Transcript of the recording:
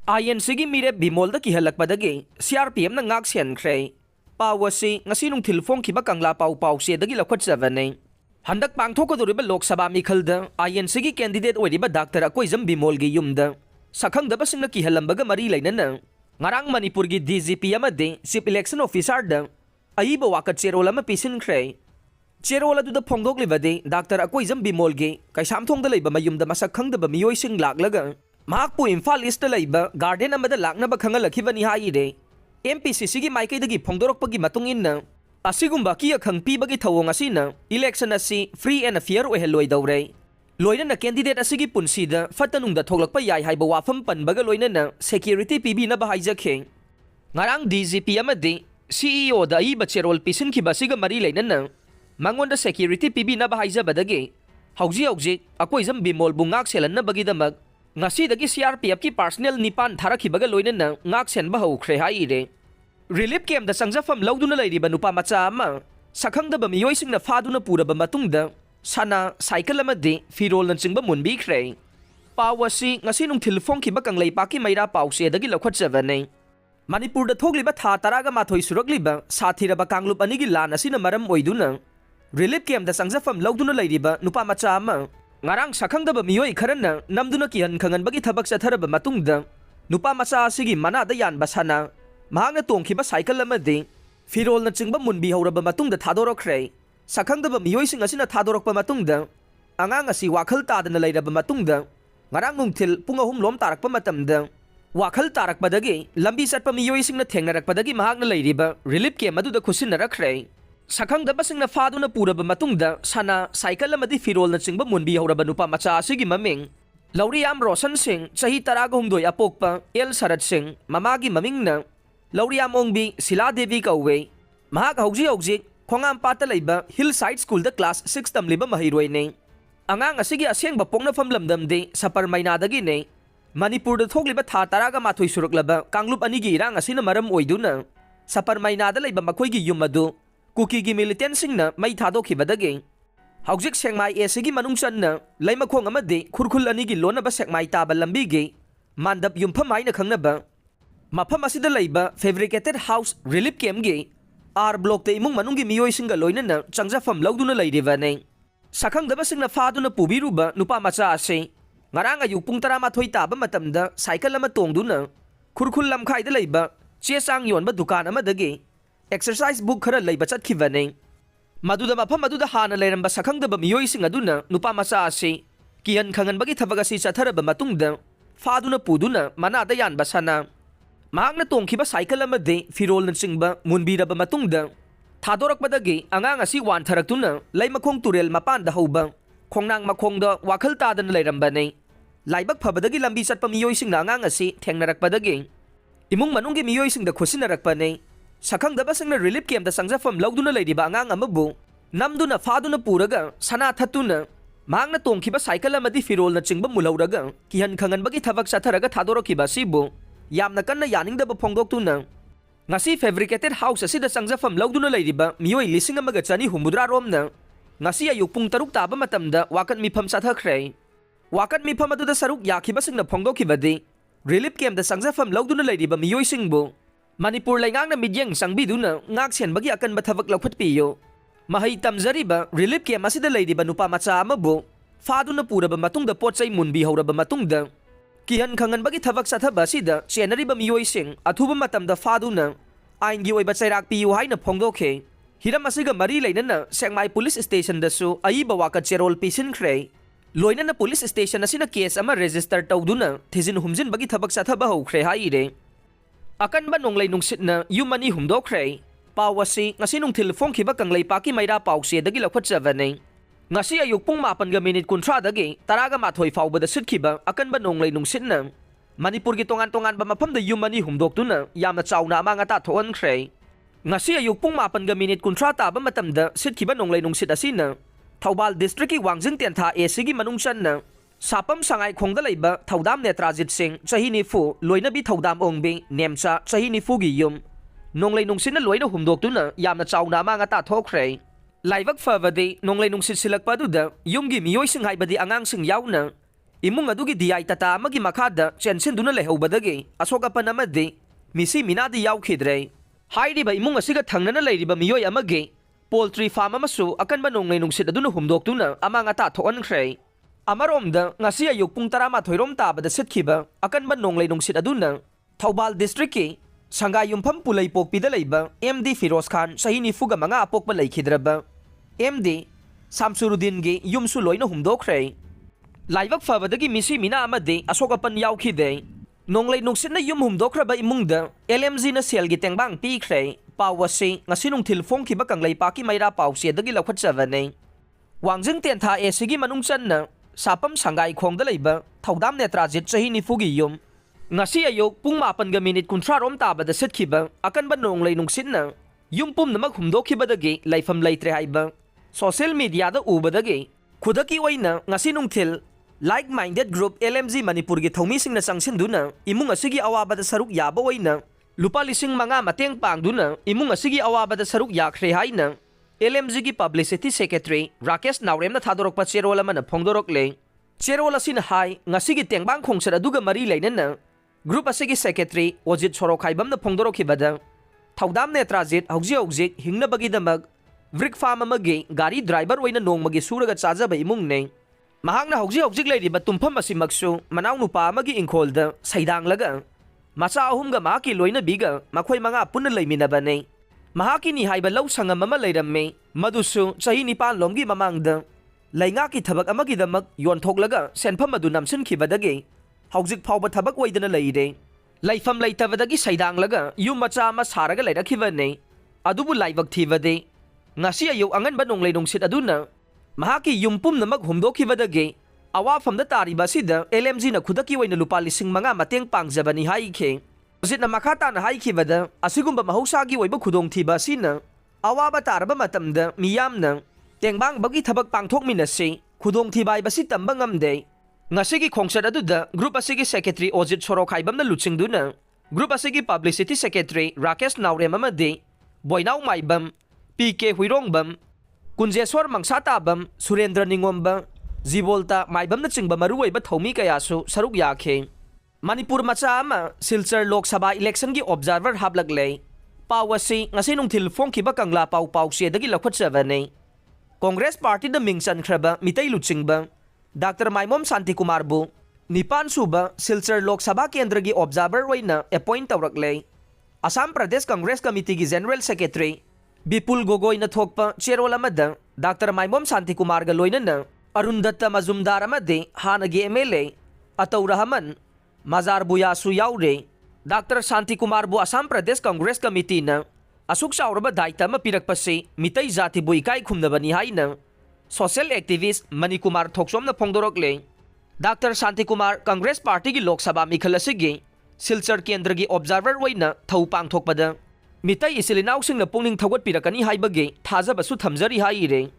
INC mire bimolda ki halakpadagi CRPM na ngak siankhre pawasi ngasi nung thilfong kiba kangla pau se dagi lakwat savane handak pangthok ko duriba Lok Sabha mikhalda INC gi candidate oiriba Dr. Akoizam Bimol gi yumda sakhang daba singna ki halambaga mari lainana ngarang Manipur gi DGP amade Chief Election Officer da aiba wakat cherola ma pisinkhre cherola du da phongdok libade Dr. Akoizam Bimol gi kaisam thong da leiba mayumda masakhang daba miyoi sing laklaga Mahakpo Imphal East laiba garden amada laknaba khangalakibani haire MPCC gi maikaidagi phongdorokpagi matung inna asigumba kiya khangpibagi thawong asina election asi free and fair oheloi daure loina na candidate asigi punsida fatanungda thoglakpa yai haiba wafam panbaga loina na security pibi na bahaijakhe ngarang DGP amadi CEO da iba cherol pisin ki basiga mari leina na mangonda security pibi na bahaijabadagi hauji akoizam Bimol bungak selan na bagidamag ngasi dagi CRPF ki personnel nipan tharakibaga loinana ngak senba haukhre haire relief camp da sangjafam lauduna leiriba nupa macha ama sakhangdaba miyoi singna faduna puraba matungda sana cycle amadi firol na chingba munbi khre pawasi ngasi nung thilfong ki bakang leipaki maira pause dagi lakhwat javane Manipur da thogliba tha taraga mathoi surakliba sathiraba kanglup anigi lan asina maram oiduna relief camp da sangjafam lauduna leiriba nupa macha ama ngarang sakhangdaba miyoi kharana namduna kihan khangan bagi thabak satharaba matungda nupa macha asigi mana da yan basana mahangna tongkhiba cycle amadi firol na chingba munbi hauraba matungda thadorokre sakhangdaba miyoi sing asina thadorokpa matungda angang asi wakhal tadana leiraba matungda ngarang nungthil pung ahum lom tarakpa matamda wakhal tarakpadagi lambi satpa miyoi singna thengnarakpadagi mahangna leiriba relief camp aduda khusinnarakre sakhangdaba singna faduna puraba matungda sana cycle amadi firol na chingba munbi hauraba nupa macha asigi maming Lauriam Roshan Singh chahi taraga humdoi apokpa El Sarat Singh mamagi mamingna Lauriam Ongbi Sila Devi kauwe mahak hauji khongam pata leiba Hillside School da class 6 tamliba mahiroi ne angang asigi asengba pongna famlamdam de sapar mainadagi ne Manipur da thogliba tha taraga mathoi suruklaba kanglup anigi irang asina maram oiduna sapar mainada leiba makoigi yumadu Kuki gi militant singna mai thadokibadagi haujik sengmai esigi manung channa leimakhong amade khurkhul ani gi lonaba sekmai taba lambi gi mandap yumpham haina khangnaba mafam asida leiba fabricated house relief camp gi R block te imung manung gi miyoi singa loinana changjafam lauduna leiriba ne sakhangdaba singna faduna pubiruba nupa macha ase ngarang ayu pung 12 taba matamda cycle ama tongduna khurkhul lamkhaida leiba chesang yonba dukan amadagi exercise book khara leiba chatkibane maduda mafam maduda hana leiramba sakhangdaba miyoi sing aduna nupa macha ase kihan khangan bagi thabaga si chatharaba matungda faduna puduna manada yan basana mahakna tongkhiba cycle amade firol na chingba munbiraba matungda thadorakpadagi angang asi wan tharaktuna leimakhong turel mapan da hoba khongnang makhongda wakhal tadana leirambane laibak phabadagi lambi chatpa miyoi sing na angang asi thengnarakpadagi imung manunggi miyoi sing da khusinarakpane sakhangdaba singna relief camp da sangjafam lauduna leiriba angang amabu namduna faduna puraga sana thatuna mahakna tongkhiba cycle amadi firol na chingba mulauraga kihan khangan bagi thabak satharaga thadorokiba sibu yamna kanna yaningdaba phongdoktuna ngasi fabricated house asida sangjafam lauduna leiriba miyoi lising amaga chani humudra romna ngasi ayuk pung 6 taba matamda wakat mifam sathakre wakat mifam aduda saruk yakhiba singna phongdokibadi relief camp da sangjafam lauduna leiriba miyoi singbu Manipur laingang na midyang sangbiduna ngak sianbagi akan bathavak laukhat piyo mahai tamjariba relief camp asida leiriba nupa macha amabu faduna puraba matungda potsai munbi hauraba matungda kihan khangan bagi thabak sathaba sida chenariba miyoi sing athuba matamda faduna aingi oiba chairak piyu haina phongdokhe hiram asiga mari leinana sengmai police station dasu aiba waka cherol pisin khre loinana police station asina case ama register tawduna thijin humjin bagi thabak sathaba haukhre haire akan ba nonglei nungsitna yumani humdokre pawasi ngasi nung thilfong khiba kanglei paki maira pause dagi lakhwat javane ngasi ayuk pung 8 kuntra dagi taraga mathoi fawbada sitkhiba akan ba nonglei nungsitna Manipur gi tongan ba mafamda yumani humdoktuna yamna chawna amanga ta thoan khre ngasi ayuk pung 8 kuntra taba matamda sitkhiba nonglei nungsit asina Thobal district ki wangjing tiantha esigi manung channa sapam sangai khongda leiba thodam Netrajit Singh chahi nifu loina bi thodam ongbi nemcha chahi nifu gi yum nonglei nungsina loina humdoktuna yamna chawna amanga ta thokre laibak favadi nonglei nungsit silakpa duda yumgi miyoi sing haibadi angang sing yauna imung adugi DI tata amagi makhada chensin duna lehobadagi asok apan amadi misi minadi yaukhidre hairiba imung asiga thangnana leiriba miyoi amagi poultry farm amasu akanba nonglei nungsit aduna humdoktuna amang ata thoankhre amaromda ngasi ayuk pung 12 rom tabada sitkhiba akanba nonglei nungsit aduna Thoubal district ki Sangai yumpham pulai pokpida leiba MD Firoz Khan sahi nifuga manga apokpa leikhidraba MD Samsuruddin gi yumsu loina humdokre laibak fabadagi misi mina amade asokapan yaukhide nonglei nuksitna yum humdokraba imungda LMZ na selgi tengbang pikre pawasi ngasinung thilfong khiba kanglei paki maira pawse dagi lakhatchavane wangjing tentha esigi manung channa sapam sangai khongda leiba thodam netrajit sahi nifugi yum ngasi ayok pung 8 minute 30 rom tabada sitkhiba akanba nonglei nungsitna yumpum namak humdokhibadagi laifam leitre haiba social media da ubadagi khudaki oina ngasi nungthil like minded group LMZ Manipur gi thomi singna sangsinduna imung asigi awabada saruk yaba oina lupa lising manga mateng pangduna imung asigi awabada saruk yakhre haina LMZ gi publicity secretary Rakesh Naurem na thadorokpa cherola mana phongdorokle cherola sin hai ngasigi tengbang khongsara duga mari leinana Group asigi secretary Ojit Sorokhaibam na phongdorokhibada Thodam Netrajit hauji hingna bagidamag Brick farm amagi gari driver oina nongmagi suraga chajaba imungne mahakna hauji leiriba tumpham asimaksu manaw nupa amagi ingkholda saidanglaga macha ahumga mahaki loina biga makhoi manga punna leiminabane mahaki ni haiba law sangam ama leiramme madusu chahi nipan lomgi mamangda lainga ki thabak amagi damak yonthoklaga senpham adu namsinkhibadagi Haujik phauba thabak waidana leire laifam leitabadagi saidanglaga yum macha ama saraga leirakhibane adubu laibak thibade ngasi ayu angan ba nonglei nungsit aduna mahaki yumpum namak humdokhibadagi awafamda tariba sida LMZ na khudaki waina lupa lising manga mateng pangjabani haikhe ojitna makhata na haikhibada asigumba mahausagi waiba khudongthiba sina awaba taraba matamda miyamna tengbang bagi thabak pangthokminase khudongthibai basi tamba ngamde ngasigi khongsat aduda group asigi secretary Ojit Sorokhaibam na luchingduna group asigi publicity secretary Rakesh Naurem amade Boinaw Maibam PK Huirongbam Kunjeswar Mangsatabam Surendra Ningomba Zibolta Maibam na chingba maruwaiba thomi kayasu saruk yakhe Manipur macha ama Silchar Lok Sabha election gi observer hablagle pawasi ngasinung thilfong khiba kangla pau se dagi lakhatchavane Congress party da mingchan khraba mitai luchingba Dr. Maimom Santi Kumar bu Nipan Suba Silchar Lok Sabha Kendra gi observer waina appoint tawrakle Assam Pradesh Congress Committee gi General Secretary Bipul Gogoi na thokpa cherola mada Dr. Maimom Santi Kumar ga loina na Arundatta Mazumdar amade hana gi MLA Ataw Rahman Mazar Buyasu yaure Dr. Santi Kumar bu Assam Pradesh Congress Committee na asuk sauraba daita mapirakpase mitai jati bu ikai khumnabani haina Social activist Manikumar Thoksom na phongdorokle Dr. Santi Kumar Congress Party gi Lok Sabha mikhal asigi Silchar Kendra gi observer waina thau pangthokpada mitai isilinaw sing na pungning thagot pirakani haibage thajabasu thamjari haire